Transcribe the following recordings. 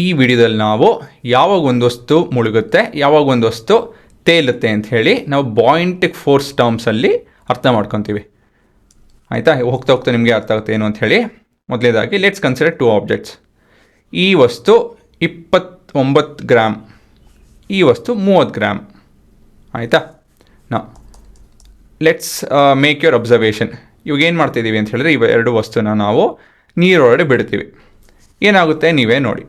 ಈ ವಿಡಿಯೋದಲ್ಲಿ ನಾವು ಯಾವಾಗ ಒಂದು ವಸ್ತು ಮುಳುಗುತ್ತೆ ಯಾವಾಗ ಒಂದು ವಸ್ತು ತೇಲುತ್ತೆ ಅಂತ ಹೇಳಿ ನಾವು ಬಾಯಿಂಟಿಕ್ ಫೋರ್ಸ್ ಟರ್ಮ್ಸಲ್ಲಿ ಅರ್ಥ ಮಾಡ್ಕೊತೀವಿ. ಆಯಿತಾ? ಹೋಗ್ತಾ ಹೋಗ್ತಾ ನಿಮಗೆ ಅರ್ಥ ಆಗುತ್ತೆ ಏನು ಅಂತ ಹೇಳಿ. ಮೊದಲೇದಾಗಿ ಲೆಟ್ಸ್ ಕನ್ಸಿಡರ್ 2 ಆಬ್ಜೆಕ್ಟ್ಸ್. ಈ ವಸ್ತು 29 ಗ್ರಾಮ್, ಈ ವಸ್ತು 30 ಗ್ರಾಮ್. ಆಯಿತಾ? Let's make your observation. ಇವಾಗ ಏನು ಮಾಡ್ತಿದ್ದೀವಿ ಅಂತ ಹೇಳಿದ್ರೆ ಇವ 2 ವಸ್ತುನ ನಾವು ನೀರೊಳಗಡೆ ಬಿಡ್ತೀವಿ. ಏನಾಗುತ್ತೆ ನೀವೇ ನೋಡಿ.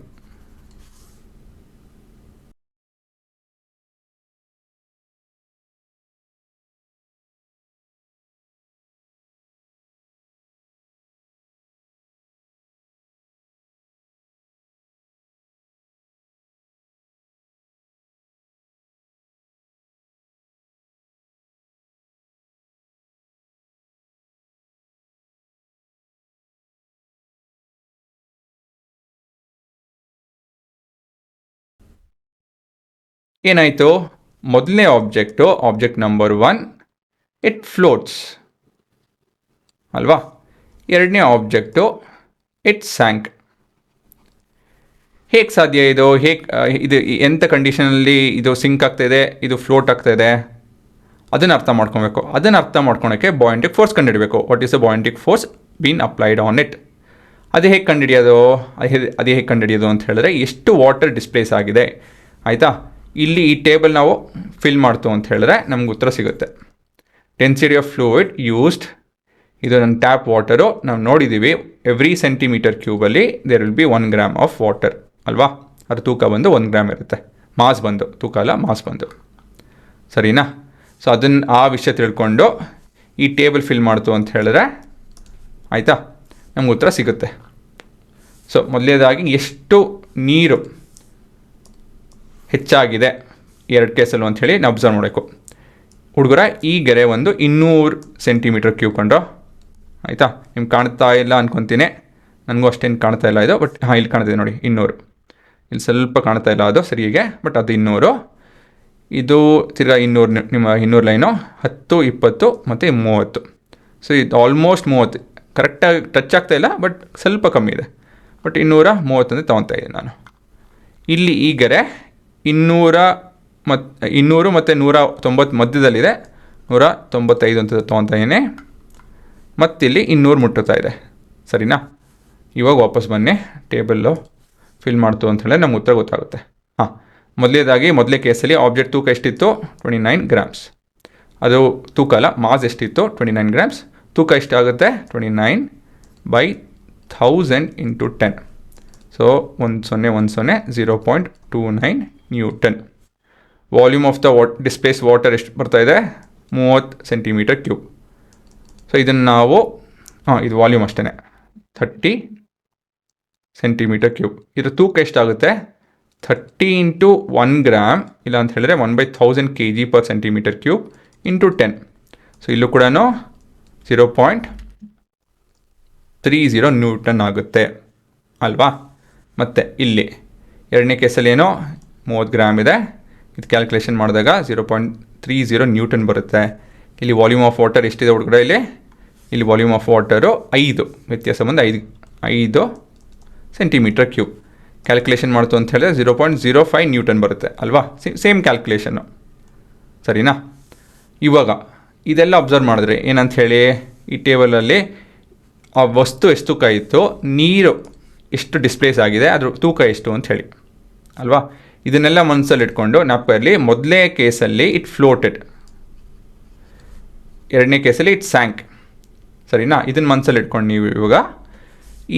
ಏನಾಯಿತು? ಮೊದಲನೇ ಆಬ್ಜೆಕ್ಟ್ ನಂಬರ್ 1 ಇಟ್ ಫ್ಲೋಟ್ಸ್ ಅಲ್ವಾ. ಎರಡನೇ ಆಬ್ಜೆಕ್ಟು ಇಟ್ ಸ್ಯಾಂಕ್. ಹೇಗೆ ಸಾಧ್ಯ ಇದು? ಇದು ಎಂಥ ಕಂಡೀಷನಲ್ಲಿ ಇದು ಸಿಂಕ್ ಆಗ್ತಾಯಿದೆ, ಇದು ಫ್ಲೋಟ್ ಆಗ್ತಾಯಿದೆ, ಅದನ್ನು ಅರ್ಥ ಮಾಡ್ಕೊಬೇಕು. ಅದನ್ನು ಅರ್ಥ ಮಾಡ್ಕೊಳಕ್ಕೆ ಬಾಯಿಂಟಿಕ್ ಫೋರ್ಸ್ ಕಂಡುಹಿಡಬೇಕು. What is the buoyant force been applied on it? ಅದು ಹೇಗೆ ಕಂಡುಹಿಡಿಯೋದು ಅಂತ ಹೇಳಿದ್ರೆ ಎಷ್ಟು ವಾಟರ್ ಡಿಸ್ಪ್ಲೇಸ್ ಆಗಿದೆ. ಆಯಿತಾ? ಇಲ್ಲಿ ಈ ಟೇಬಲ್ ನಾವು ಫಿಲ್ ಮಾಡ್ತು ಅಂತ ಹೇಳಿದ್ರೆ ನಮ್ಗೆ ಉತ್ತರ ಸಿಗುತ್ತೆ. ಡೆನ್ಸಿಟಿ ಆಫ್ ಫ್ಲೂಯಿಡ್ ಯೂಸ್ಡ್, ಇದು ನನ್ನ ಟ್ಯಾಪ್ ವಾಟರು ನಾವು ನೋಡಿದ್ದೀವಿ. ಎವ್ರಿ ಸೆಂಟಿಮೀಟರ್ ಕ್ಯೂಬಲ್ಲಿ there will be 1 gram of water ಅಲ್ವಾ. ಅದ್ರ ತೂಕ ಬಂದು 1 ಗ್ರಾಮ್ ಇರುತ್ತೆ. ಮಾಸ್ ಬಂದು, ತೂಕ ಅಲ್ಲ ಮಾಸ್ ಬಂದು, ಸರಿನಾ? ಸೊ ಆ ವಿಷಯ ತಿಳ್ಕೊಂಡು ಈ ಟೇಬಲ್ ಫಿಲ್ ಮಾಡ್ತು ಅಂತ ಹೇಳಿದ್ರೆ ಆಯಿತಾ ನಮ್ಗೆ ಉತ್ತರ ಸಿಗುತ್ತೆ. ಸೊ ಮೊದಲನೇದಾಗಿ ಎಷ್ಟು ನೀರು ಹೆಚ್ಚಾಗಿದೆ 2 ಕೇಸಲ್ಲೂ ಅಂಥೇಳಿ ನಾವು ಅಬ್ಸರ್ವ್ ಮಾಡಬೇಕು. ಹುಡುಗರ ಈ ಗೆರೆ ಒಂದು 200 ಸೆಂಟಿಮೀಟರ್ ಕ್ಯೂಬ್ ಕಂಡು. ಆಯಿತಾ? ನಿಮ್ಗೆ ಕಾಣ್ತಾ ಇಲ್ಲ ಅನ್ಕೊತೀನಿ, ನನಗೂ ಅಷ್ಟೇನು ಕಾಣ್ತಾ ಇಲ್ಲ ಇದು. ಬಟ್ ಇಲ್ಲಿ ಕಾಣ್ತಿದೆ ನೋಡಿ 200. ಇಲ್ಲಿ ಸ್ವಲ್ಪ ಕಾಣ್ತಾ ಇಲ್ಲ ಅದು ಸರಿಯಾಗೆ, ಬಟ್ ಅದು 200. ಇದು ತಿರ್ಗಾ 200, ನಿಮ್ಮ 200 ಲೈನು 10, 20 ಮತ್ತು 30. ಸೊ ಇದು ಆಲ್ಮೋಸ್ಟ್ 30 ಕರೆಕ್ಟಾಗಿ ಟಚ್ ಆಗ್ತಾ ಇಲ್ಲ, ಬಟ್ ಸ್ವಲ್ಪ ಕಮ್ಮಿ ಇದೆ. ಬಟ್ 230 ಅಂದರೆ ತೊಗೊತಾ ಇದ್ದೀನಿ ನಾನು. ಇಲ್ಲಿ ಈ ಗೆರೆ 200 ಮತ್ತು 190 ಮಧ್ಯದಲ್ಲಿದೆ. 195 ಅಂತ ತೊಗೊತಾ ಇದ್ದೀನಿ. ಮತ್ತಿಲ್ಲಿ 200 ಮುಟ್ಟುತ್ತಾ ಇದೆ, ಸರಿನಾ? ಇವಾಗ ವಾಪಸ್ ಬನ್ನಿ, ಟೇಬಲ್ಲು ಫಿಲ್ ಮಾಡ್ತು ಅಂತ ಹೇಳಿ ನಮ್ಗೆ ಉತ್ತರ ಗೊತ್ತಾಗುತ್ತೆ. ಮೊದಲೇ ಕೇಸಲ್ಲಿ ಆಬ್ಜೆಕ್ಟ್ ತೂಕ ಎಷ್ಟಿತ್ತು? 29 ಗ್ರಾಮ್ಸ್. ಅದು ತೂಕ ಅಲ್ಲ, ಮಾಸ್ ಎಷ್ಟಿತ್ತು? 29 ಗ್ರಾಮ್ಸ್. ತೂಕ ಎಷ್ಟಾಗುತ್ತೆ? 29/1000 × 10. So 1010 0.29 newton. Volume of the displace water ಎಷ್ಟು ಬರ್ತಾ ಇದೆ? 30 ಸೆಂಟಿಮೀಟರ್ ಕ್ಯೂಬ್. ಸೊ ಇದನ್ನು ನಾವು ಇದು ವಾಲ್ಯೂಮ್ ಅಷ್ಟೇ, 30 ಸೆಂಟಿಮೀಟರ್ ಕ್ಯೂಬ್. ಇದರ ತೂಕ ಎಷ್ಟಾಗುತ್ತೆ? 30 × 1 ಗ್ರಾಮ್, ಇಲ್ಲ ಅಂತ ಹೇಳಿದ್ರೆ 1/1000 kg/cm³ × 10. ಸೊ ಇಲ್ಲೂ ಕೂಡ 0.30 ನ್ಯೂಟನ್ ಆಗುತ್ತೆ ಅಲ್ವಾ. ಮತ್ತು ಇಲ್ಲಿ ಎರಡನೇ ಕೇಸಲ್ಲಿ ಏನೋ 30 ಗ್ರಾಮ್ ಇದೆ. ಇದು ಕ್ಯಾಲ್ಕುಲೇಷನ್ ಮಾಡಿದಾಗ 0.30 ನ್ಯೂಟನ್ ಬರುತ್ತೆ. ಇಲ್ಲಿ ವಾಲ್ಯೂಮ್ ಆಫ್ ವಾಟರ್ ಎಷ್ಟಿದೆ ಹುಡುಗರ? ಇಲ್ಲಿ ವಾಲ್ಯೂಮ್ ಆಫ್ ವಾಟರು 5, ವ್ಯತ್ಯಾಸ ಬಂದು 5 ಸೆಂಟಿಮೀಟರ್ ಕ್ಯೂಬ್. ಕ್ಯಾಲ್ಕುಲೇಷನ್ ಮಾಡ್ತು ಅಂತ ಹೇಳಿದ್ರೆ 0.05 ನ್ಯೂಟನ್ ಬರುತ್ತೆ ಅಲ್ವಾ. ಸೇಮ್ ಕ್ಯಾಲ್ಕುಲೇಷನ್ನು, ಸರಿನಾ? ಇವಾಗ ಇದೆಲ್ಲ ಅಬ್ಸರ್ವ್ ಮಾಡಿದ್ರೆ ಏನಂತ ಹೇಳಿ, ಈ ಟೇಬಲಲ್ಲಿ ಆ ವಸ್ತು ಎಷ್ಟು ತೂಕ ಇತ್ತು, ನೀರು ಎಷ್ಟು ಡಿಸ್ಪ್ಲೇಸ್ ಆಗಿದೆ, ಅದ್ರ ತೂಕ ಎಷ್ಟು ಅಂತ ಹೇಳಿ ಅಲ್ವಾ. ಇದನ್ನೆಲ್ಲ ಮನಸ್ಸಲ್ಲಿ ಇಟ್ಕೊಂಡು ನಾಪಲ್ಲಿ ಮೊದಲನೇ ಕೇಸಲ್ಲಿ ಇಟ್ ಫ್ಲೋಟೆಡ್, ಎರಡನೇ ಕೇಸಲ್ಲಿ ಇಟ್ ಸ್ಯಾಂಕ್, ಸರಿನಾ? ಇದನ್ನು ಮನಸ್ಸಲ್ಲಿ ಇಟ್ಕೊಂಡು ನೀವು ಇವಾಗ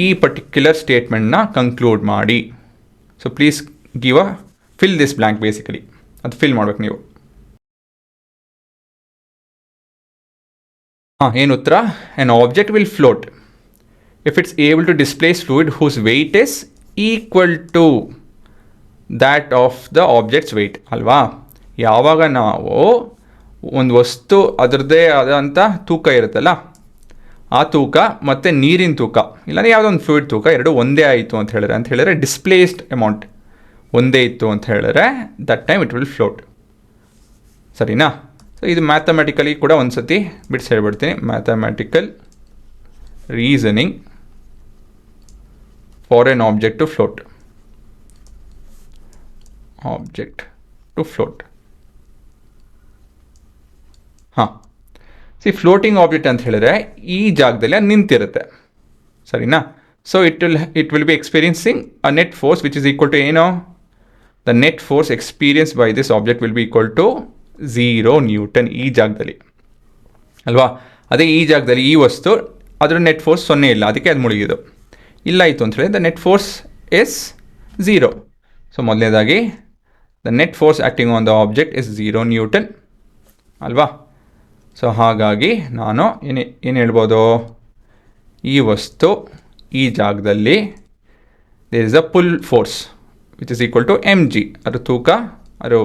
ಈ ಪರ್ಟಿಕ್ಯುಲರ್ ಸ್ಟೇಟ್ಮೆಂಟ್ನ ಕಂಕ್ಲೂಡ್ ಮಾಡಿ. So please fill this blank. Basically ಅದು ಫಿಲ್ ಮಾಡ್ಬೇಕು ನೀವು. ಏನು ಉತ್ತರ? An object will float if it's able to displace fluid whose weight is equal to that of the object's weight ಅಲ್ವಾ. ಯಾವಾಗ ನಾವು ಒಂದು ವಸ್ತು ಅದರದ್ದೇ ಆದಂಥ ತೂಕ ಇರುತ್ತಲ್ಲ, ಆ ತೂಕ ಮತ್ತು ನೀರಿನ ತೂಕ, ಇಲ್ಲಾಂದರೆ ಯಾವುದೋ ಒಂದು ಫ್ಲೂಯಿಡ್ ತೂಕ ಎರಡು ಒಂದೇ ಆಯಿತು ಅಂತ ಹೇಳಿದ್ರೆ ಡಿಸ್ಪ್ಲೇಸ್ಡ್ ಅಮೌಂಟ್ ಒಂದೇ ಇತ್ತು ಅಂತ ಹೇಳಿದ್ರೆ that time it will float, ಸರಿನಾ? ಸೊ ಇದು ಮ್ಯಾಥಮೆಟಿಕಲಿ ಕೂಡ ಒಂದು ಸತಿ ಬಿಡಿಸಿ ಹೇಳ್ಬಿಡ್ತೀನಿ. Mathematical reasoning for an object to float. Object to float. ಹಾಂ, ಫ್ಲೋಟಿಂಗ್ ಆಬ್ಜೆಕ್ಟ್ ಅಂತ ಹೇಳಿದ್ರೆ ಈ ಜಾಗದಲ್ಲಿ ಅದು ನಿಂತಿರುತ್ತೆ, ಸರಿನಾ? So it will be experiencing a net force which is equal to ಏನು? The net force experience by this object will be equal to 0 newton ಈ ಜಾಗದಲ್ಲಿ, ಅಲ್ವಾ? ಅದೇ ಈ ಜಾಗದಲ್ಲಿ ಈ ವಸ್ತು ಅದರ ನೆಟ್ ಫೋರ್ಸ್ 0 ಇಲ್ಲ, ಅದಕ್ಕೆ ಅದು ಮುಳುಗಿದು. ಇಲ್ಲ ಆಯಿತು ಅಂತ ಹೇಳಿ the net force is 0. So ಮೊದಲನೇದಾಗಿ the net force acting on the object is 0 newton, ಅಲ್ವಾ? ಸೊ ಹಾಗಾಗಿ ನಾನು ಏನು ಹೇಳ್ಬೋದು, ಈ ವಸ್ತು ಈ ಜಾಗದಲ್ಲಿ there is a pull force which is equal to mg, ಅದು ತೂಕ, ಅದು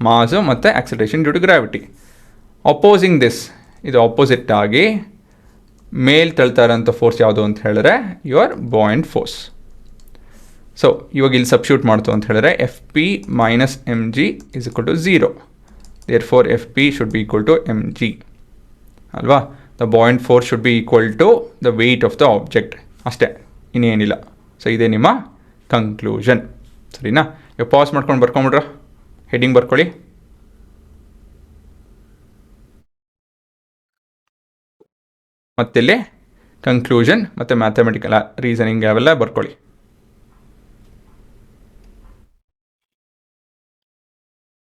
ಮಾಸು ಮತ್ತು acceleration due to gravity. Opposing this, ಇದು ಅಪೋಸಿಟ್ ಆಗಿ ಮೇಲ್ ತಳ್ತಾ ಇರೋಂಥ ಫೋರ್ಸ್ ಯಾವುದು ಅಂತ ಹೇಳಿದ್ರೆ ಯುವರ್ ಬಾಯಿಂಟ್ ಫೋರ್ಸ್. ಸೊ ಇವಾಗ ಇಲ್ಲಿ ಸಬ್ಸ್ಟ್ಯೂಟ್ ಮಾಡ್ತು ಅಂತ ಹೇಳಿದ್ರೆ Fp minus mg is equal to 0. Therefore Fp should be equal to mg, ಅಲ್ವಾ? The buoyant force should be equal to the weight of the object, ಅಷ್ಟೇ, ಇನ್ನೇನಿಲ್ಲ. ಸೊ ಇದೇ ನಿಮ್ಮ ಕನ್ಕ್ಲೂಷನ್, ಸರಿನಾ? ಇವಾಗ ಪಾಸ್ ಮಾಡ್ಕೊಂಡು ಬರ್ಕೊಂಬಿಡ್ರ, ಹೆಡ್ಡಿಂಗ್ ಬರ್ಕೊಳ್ಳಿ. ಮತ್ತಿಲ್ಲಿ ಕನ್ಕ್ಲೂಷನ್ ಮತ್ತು ಮ್ಯಾಥಮೆಟಿಕಲ್ ರೀಸನಿಂಗ್ ಅವೆಲ್ಲ ಬರ್ಕೊಳ್ಳಿ.